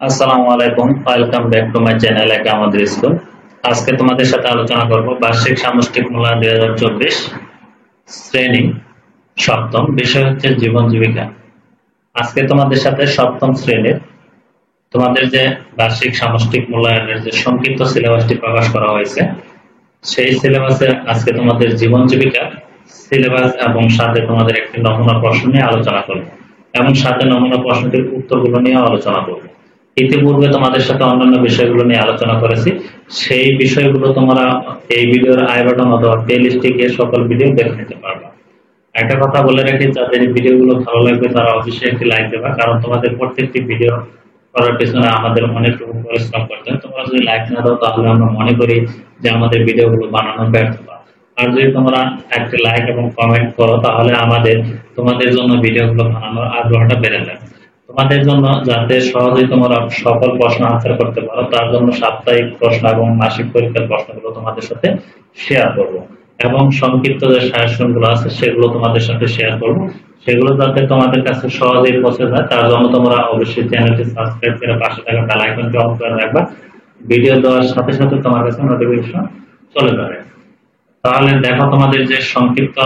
আসসালামু আলাইকুম, welcome back to my channel একা আমাদের স্কুল। আজকে তোমাদের সাথে আলোচনা করব বার্ষিক সামষ্টিক মূল্যায়ন 2024 শ্রেণী সপ্তম, বিষয় হচ্ছে জীবন জীবিকা। আজকে তোমাদের সাথে সপ্তম শ্রেণীর তোমাদের যে বার্ষিক সামষ্টিক মূল্যায়নের যে সংক্ষিপ্ত সিলেবাসটি প্রকাশ করা হয়েছে, সেই সিলেবাসে আজকে তোমাদের জীবন জীবিকা সিলেবাস এবং সাথে তোমাদের একটি নমুনা প্রশ্ন নিয়ে আলোচনা করব এবং সাথে নমুনা প্রশ্নটির উত্তরগুলো নিয়ে আলোচনা করব। ইতিপূর্বে তোমাদের সাথে অন্যান্য বিষয়গুলো নিয়ে আলোচনা করেছি, সেই বিষয়গুলো তোমরা এই ভিডিওর আই বাটন অথবা প্লেলিস্টে গিয়ে সকল ভিডিও দেখে নিতে পারবে। একটা কথা বলে রাখি, যাদের এই ভিডিওগুলো ভালো লাগবে তারা অবশ্যই একটি লাইক দেবে, কারণ তোমাদের প্রত্যেকটি ভিডিও করার পেছনে আমাদের অনেক রকম পরিশ্রম করতে হয়। তোমরা যদি লাইক না দাও তাহলে আমরা মনে করি যে আমাদের ভিডিওগুলো বানানো ব্যর্থতা। আর যদি তোমরা একটি লাইক এবং কমেন্ট করো তাহলে আমাদের তোমাদের জন্য ভিডিওগুলো বানানোর আগ্রহটা বেড়ে যায়। তোমাদের জন্য যাতে সহজেই তোমরা সকল প্রশ্ন আনসার করতে পারো তার জন্য সাপ্তাহিক প্রশ্ন এবং মাসিক পরীক্ষার প্রশ্নগুলো তোমাদের সাথে শেয়ার করব এবং সংক্ষিপ্ত যে সাজেশনগুলো আছে সেগুলো তোমাদের সাথে শেয়ার করব। সেগুলো যাতে তোমাদের কাছে সহজেই পৌঁছে যায় তার জন্য তোমরা অবশ্যই চ্যানেলটি সাবস্ক্রাইব করে পাশে থাকা বেল আইকনটি অন করে রাখবা। ভিডিও দেওয়ার সাথে সাথে তোমার কাছে নোটিফিকেশন চলে যাবে। তাহলে দেখো, তোমাদের যে সংক্ষিপ্ত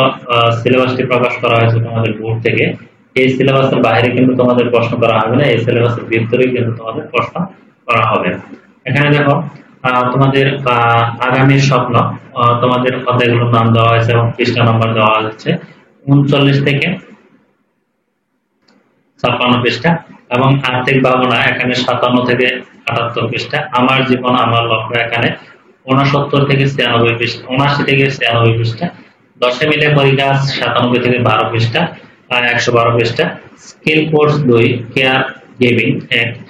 সিলেবাসটি প্রকাশ করা হয়েছে তোমাদের বোর্ড থেকে, এই সিলেবাসের বাইরে কিন্তু তোমাদের প্রশ্ন করা হবে না, এই সিলেবাসের ভিতরেই কিন্তু তোমাদের প্রশ্ন করা হবে। এখানে দেখো, তোমাদের আগামী স্বপ্ন, তোমাদের অধ্যায়গুলোর নাম দেওয়া হয়েছে এবং পৃষ্ঠা নম্বর দেওয়া হচ্ছে 39 থেকে 56 পৃষ্ঠা এবং আর্থিক ভাবনা এখানে 57 থেকে 78 পৃষ্ঠা। আমার জীবন আমার লক্ষ্য এখানে 69 থেকে 96 পৃষ্ঠা, 79 থেকে 96 পৃষ্ঠা। 10 মিলে পরীক্ষা 97 থেকে 12 পৃষ্ঠা, 112 পৃষ্ঠা। স্কিল কোর্স 2 কেয়ার গিভিং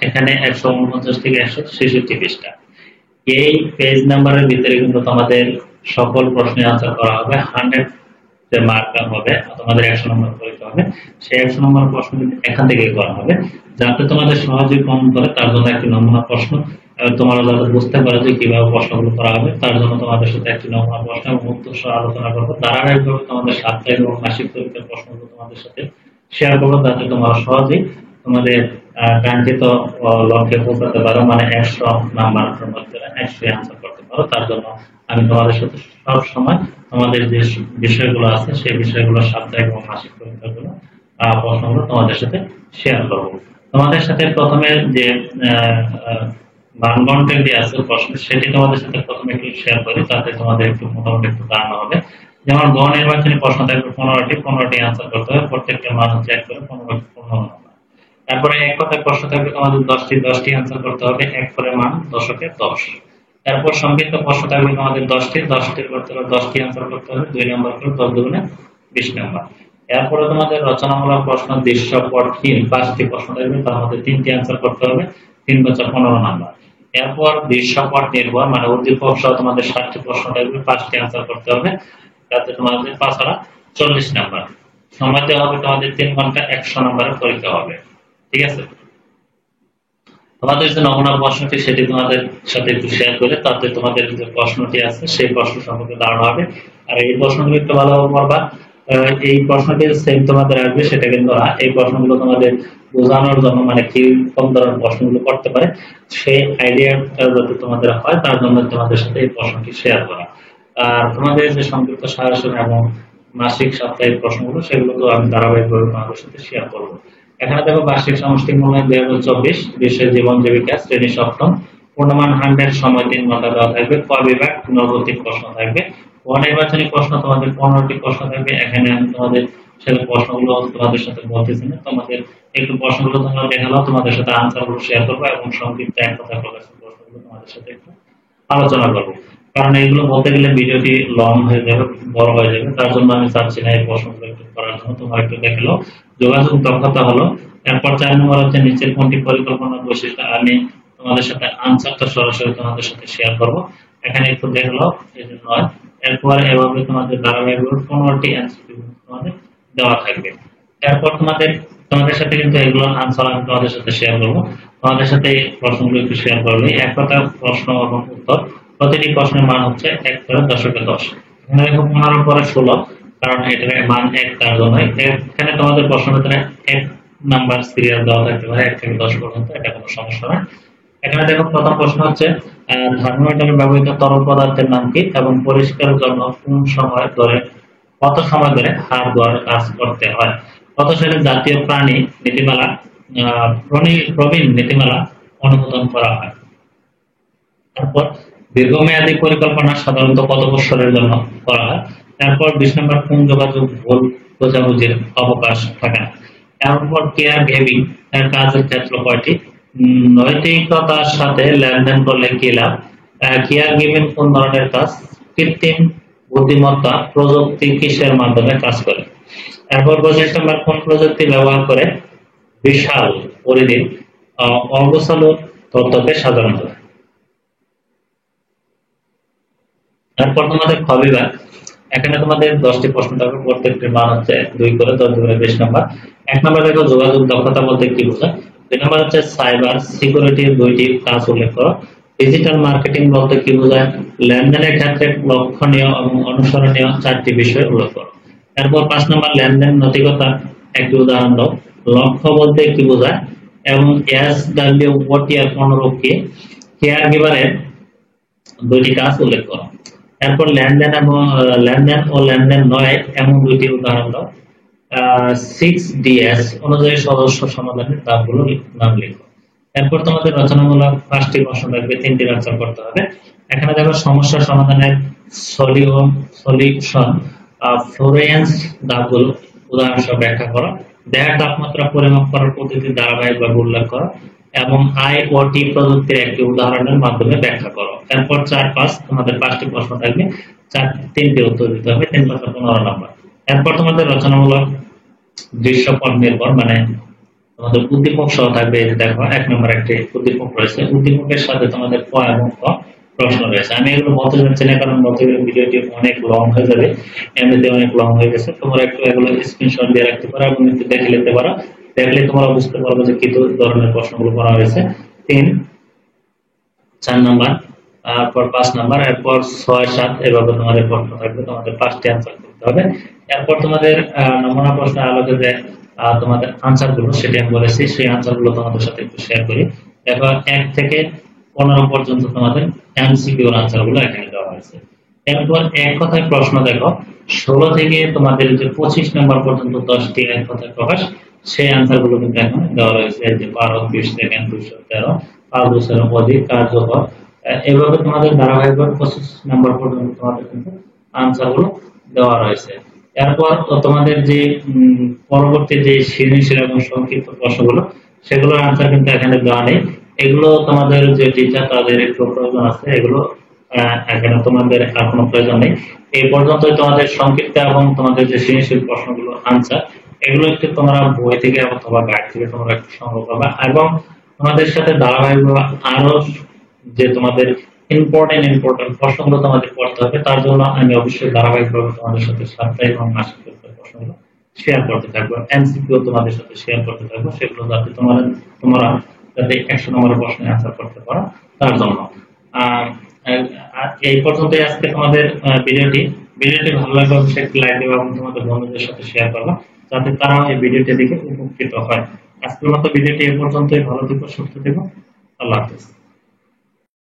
এখানে 149 থেকে 166 পৃষ্ঠা। এই পেজ নাম্বারের ভিতরে কিন্তু তোমাদের সকল প্রশ্নের আনসার করা হবে। 100 যে মার্কটা হবে, তোমাদের 100 নম্বর পরীক্ষা হবে, সেই 100 নম্বর প্রশ্ন এখান থেকে করা হবে। যাতে তোমাদের সহজে কম করে তার জন্য একটি নমুনা প্রশ্ন, তোমরা যাতে বুঝতে পারো যে কিভাবে প্রশ্নগুলো করা হবে তার জন্য তোমাদের সাথে একটি নমুনা প্রশ্ন এবং উত্তর সহ আলোচনা করবো। ধারাবাহিকভাবে তোমাদের সাপ্তাহিক এবং মাসিক পরীক্ষার প্রশ্নগুলো তোমাদের সাথে শেয়ার করবো, যাতে তোমরা সহজেই তোমাদের কাঙ্ক্ষিত লক্ষ্যে পৌঁছাতে পারো, মানে 100 নাম্বারের মধ্যে 100 আনসার করতে পারো। তার জন্য আমি তোমাদের সাথে সব সময় তোমাদের যে বিষয়গুলো আছে সেই বিষয়গুলো সাপ্তাহিক এবং মাসিক পরীক্ষাগুলো প্রশ্নগুলো তোমাদের সাথে শেয়ার করবো। তোমাদের সাথে প্রথমে যে মানবন্টনটি আছে প্রশ্ন, সেটি তোমাদের সাথে প্রথমে একটু শেয়ার করি, তাতে তোমাদের একটু মোটামুটি একটু ধারণা হবে। যেমন বহু নির্বাচনী প্রশ্ন থাকবে 15টি আনসার করতে হবে, প্রত্যেকটা মান হচ্ছে 1 করে 15 নম্বর। তারপরে এক কথায় প্রশ্ন থাকবে তোমাদের 10টি আনসার করতে হবে, 1 করে মান 10-এ 10। তারপর সংক্ষিপ্ত প্রশ্ন থাকবে তোমাদের 10টির করতে হবে 10টি আনসার করতে হবে, 2 নম্বর করে 10 দুগুণে 20 নম্বর। এরপরে তোমাদের রচনামূলক প্রশ্ন দৃশ্যপট 5টি প্রশ্ন থাকবে, তার মধ্যে 3টি আনসার করতে হবে, 3 × 15 নম্বর। এরপর দৃশ্যপট নির্ভর মানে উদ্দীপক সহ তোমাদের 60টি প্রশ্ন থাকবে, 5টি আনসার করতে হবে, তাতে তোমাদের 5 × 40 নম্বর। সময় দেওয়া হবে তোমাদের 3 ঘন্টা, 100 নম্বরের পরীক্ষা হবে। ঠিক আছে, তোমাদের যে নমুনা প্রশ্নটি সেটি তোমাদের সাথে একটু শেয়ার করে তাতে তোমাদের যে প্রশ্নটি আছে সেই প্রশ্ন সম্পর্কে ধারণা হবে। আর এই প্রশ্নগুলো একটু ভালোভাবে পড়বা। এই প্রশ্নটি সেম তোমাদের আসবে সেটা কিন্তু না, এই প্রশ্নগুলো তোমাদের বোঝানোর জন্য, মানে কি কোন ধরনের প্রশ্নগুলো করতে পারে সেই আইডিয়াটা যাতে তোমাদের হয় তার জন্য তোমাদের সাথে এই প্রশ্নটি শেয়ার করা। আর তোমাদের যে সংক্ষিপ্ত সাজেশন এবং মাসিক সাপ্তাহিক প্রশ্নগুলো সেগুলো তো আমি ধারাবাহিকভাবে তোমাদের সাথে শেয়ার করবো। এখানে দেখো, বার্ষিক সামষ্টিক মূল্যায়ন 2024 বিষয় জীবন জীবিকা শ্রেণী সপ্তম, পূর্ণমান 100, সময় 3 ঘন্টা দেওয়া থাকবে। ক বিভাগ পুনরাবৃত্তিক প্রশ্ন থাকবে, অনির্বাচনী প্রশ্ন তোমাদের 15টি প্রশ্ন থাকবে। এখানে আমি তোমাদের সাথে প্রশ্নগুলো তোমাদের সাথে বলতেছি না, তোমাদের একটু প্রশ্নগুলো তোমরা দেখালাও, তোমাদের সাথে আনসারগুলো শেয়ার করবো এবং সংক্ষিপ্ত এক কথা প্রকাশের প্রশ্নগুলো তোমাদের সাথে একটু আলোচনা করবো। কারণ এইগুলো বলতে গেলে ভিডিওটি লং হয়ে যাবে, বড় হয়ে যাবে, তার জন্য আমি চাচ্ছি না এই প্রশ্নগুলো একটু করার জন্য। তোমরা একটু দেখলো যোগাযোগ দক্ষতা হলো। এরপর 4 নম্বর হচ্ছে নিচের কোনটি পরিকল্পনার বৈশিষ্ট্য, আমি তোমাদের সাথে আনসারটা সরাসরি তোমাদের সাথে শেয়ার করব। এখানে একটু দেখলো এই জন্য। এরপর এভাবে তোমাদের ধারাবাহিকভাবে 15টি অ্যান্সার তোমাদের দেওয়া থাকবে। এরপর তোমাদের সাথে কিন্তু এগুলো আনসার আমি তোমাদের সাথে শেয়ার করবো। তোমাদের সাথে এই প্রশ্নগুলো একটু শেয়ার করলে এক কথা প্রশ্ন এবং উত্তর, প্রতিটি প্রশ্নের মান হচ্ছে 1 করে 10-এ 10। এখানে দেখো 15 পরে 16, কারণ এটার মান 1 তার জন্য। এখানে তোমাদের প্রশ্ন ভিতরে 1 নাম্বার সিরিয়াল দেওয়া থাকতে পারে 1 থেকে 10 পর্যন্ত, এটা কোনো সমস্যা না। এখানে দেখো প্রথম প্রশ্ন হচ্ছে থার্মোমিটারে ব্যবহৃত তরল পদার্থের নাম কি এবং পরিষ্কারের জন্য কত সময় ধরে হাত ধোয়ার কাজ করতে হয়। কত সালে জাতীয় প্রাণী নীতিমালা প্রবীণ নীতিমালা অনুমোদন করা হয়। তারপর দীর্ঘমেয়াদী পরিকল্পনা সাধারণত কত বছরের জন্য করা হয়। তারপর 20 নম্বর কোন যোগাযোগ ভুল বোঝাবুঝির অবকাশ থাকে না। তারপর কেয়ার গিভিং এর কাজের ক্ষেত্র কয়টি। নৈতিকতার সাথে লেনদেন করলে কি লাভ। কেয়ার গিভিং কোন ধরনের কাজ। কৃত্রিম বুদ্ধিমত্তা প্রযুক্তি কিসের মাধ্যমে কাজ করে। তারপর 25 নম্বর কোন প্রযুক্তি ব্যবহার করে বিশাল পরিধির অগোছালো তথ্যকে সাধারণ করে। তারপর তোমাদের খ বিভাগ, এখানে তোমাদের 10টি প্রশ্ন থাকবে, প্রত্যেকটির মান হচ্ছে 2 করে, 10 2 20 নম্বর। 1 নম্বর দেখো যোগাযোগ দক্ষতা বলতে কি বোঝায়। 2 নম্বর হচ্ছে সাইবার সিকিউরিটির 2টি কাজ উল্লেখ করো। ডিজিটাল মার্কেটিং বলতে কি বোঝায়। লেনদেনের ক্ষেত্রে লক্ষণীয় এবং অনুসরণীয় 4টি বিষয় উল্লেখ করো। তারপর 5 নম্বর লেনদেন নৈতিকতা একটি উদাহরণ দাও। লক্ষ্য বলতে কি বোঝায় এবং SWOTR অনুরূপ কি। কেয়ার গিভারের 2টি কাজ উল্লেখ করো। এরপর লেনদেন ও লেনদেন নয় এমন 2টি উদাহরণ দাও। 6DS অনুযায়ী সদস্য সমাধানের ধাপগুলো নাম লিখো। এরপর তোমাদের রচনামূলক 5টি প্রশ্ন থাকবে, 3টি আনসার করতে হবে। এখানে দেখো সমস্যা সমাধানের সলিউশন ফ্লোরেন্স ধাপগুলো উদাহরণ সহ ব্যাখ্যা করো। দেহের তাপমাত্রা পরিমাপ করার পদ্ধতি ধারাবাহিকভাবে উল্লেখ করো এবং IoT প্রযুক্তির একটি উদাহরণের মাধ্যমে ব্যাখ্যা করো। এরপর 4-5 তোমাদের 5টি প্রশ্ন থাকবে, 3টি উত্তর দিতে হবে, 3 5 15 নম্বর। এরপর তোমাদের রচনামূলক দৃশ্যপট নির্ভর মানে তোমাদের উদ্দীপক সহ থাকবে। দেখো 1 নম্বর একটি উদ্দীপক রয়েছে, উদ্দীপকের সাথে তোমাদের ক এবং খ প্রশ্ন রয়েছে। আমি এগুলো বলতে যাচ্ছি না কারণ বলতে গেলে ভিডিওটি অনেক লং হয়ে যাবে, এমনিতে অনেক লং হয়ে গেছে। তোমরা একটু এগুলো স্ক্রিনশট দিয়ে রাখতে পারো এবং একটু দেখে নিতে পারো, দেখলে তোমরা বুঝতে পারবে যে কি ধরনের প্রশ্নগুলো করা হয়েছে। 3 4 নাম্বার, তারপর 5 নাম্বার, এরপর 6 7 এভাবে তোমাদের প্রশ্ন থাকবে, তোমাদের 5টি আনসার করতে হবে। এরপর তোমাদের নমুনা প্রশ্নের আলোকে যে তোমাদের আনসার গুলো সেটা আমি বলেছি, সেই আনসার গুলো তোমাদের সাথে একটু শেয়ার করি। দেখো 1 থেকে 15 পর্যন্ত তোমাদের এমসিকিউ আনসার গুলো এখানে দেওয়া হয়েছে। এরপর এক কথায় প্রশ্ন দেখো 16 থেকে তোমাদের যে 25 নাম্বার পর্যন্ত 10টি এক কথায় প্রকাশ, সেই আনসার গুলো কিন্তু এখানে দেওয়া রয়েছে। যে 12 20 সেকেন্ড 213 5 বছরের অধিক কার্যকর, এভাবে তোমাদের ধারাবাহিকভাবে 25 নাম্বার পর্যন্ত তোমাদের কিন্তু আনসার গুলো দেওয়া রয়েছে। এরপর তোমাদের যে পরবর্তী যে সৃজনশীল এবং সংক্ষিপ্ত প্রশ্নগুলো সেগুলোর আনসার কিন্তু এখানে দেওয়া নেই। এগুলো তোমাদের যে টিচার তাদের একটু প্রয়োজন আছে, এগুলো এখানে তোমাদের আর কোনো প্রয়োজন নেই। এই পর্যন্তই তোমাদের সংক্ষিপ্ত এবং তোমাদের যে সৃজনশীল প্রশ্নগুলো আনসার, এগুলো একটু তোমরা বই থেকে অথবা গাইড থেকে তোমরা একটু সংগ্রহ করবে এবং তোমাদের সাথে ধারাবাহিকভাবে আরো যে তোমাদের ইম্পর্টেন্ট প্রশ্নগুলো তোমাদের পড়তে হবে। তার জন্য আমি অবশ্যই ধারাবাহিকভাবে তোমাদের সাথে সাপ্তাহিক এবং মাসিক প্রশ্নগুলো শেয়ার করতে থাকবো, এমসিকিউ তোমাদের সাথে শেয়ার করতে থাকবো, সেগুলো যাতে তোমরা যাতে 100 নম্বরের প্রশ্নের আনসার করতে পারো তার জন্য। এই পর্যন্তই আজকে তোমাদের ভিডিওটি ভালো লাগলে অবশ্যই একটি লাইক দেবে এবং তোমাদের বন্ধুদের সাথে শেয়ার করবে যাতে তারা এই ভিডিওটি দেখে উপকৃত হয়। আজকের মতো ভিডিওটি এই পর্যন্তই। ভালো থেকো, সুস্থ থেকো, আল্লাহ হাফেজ।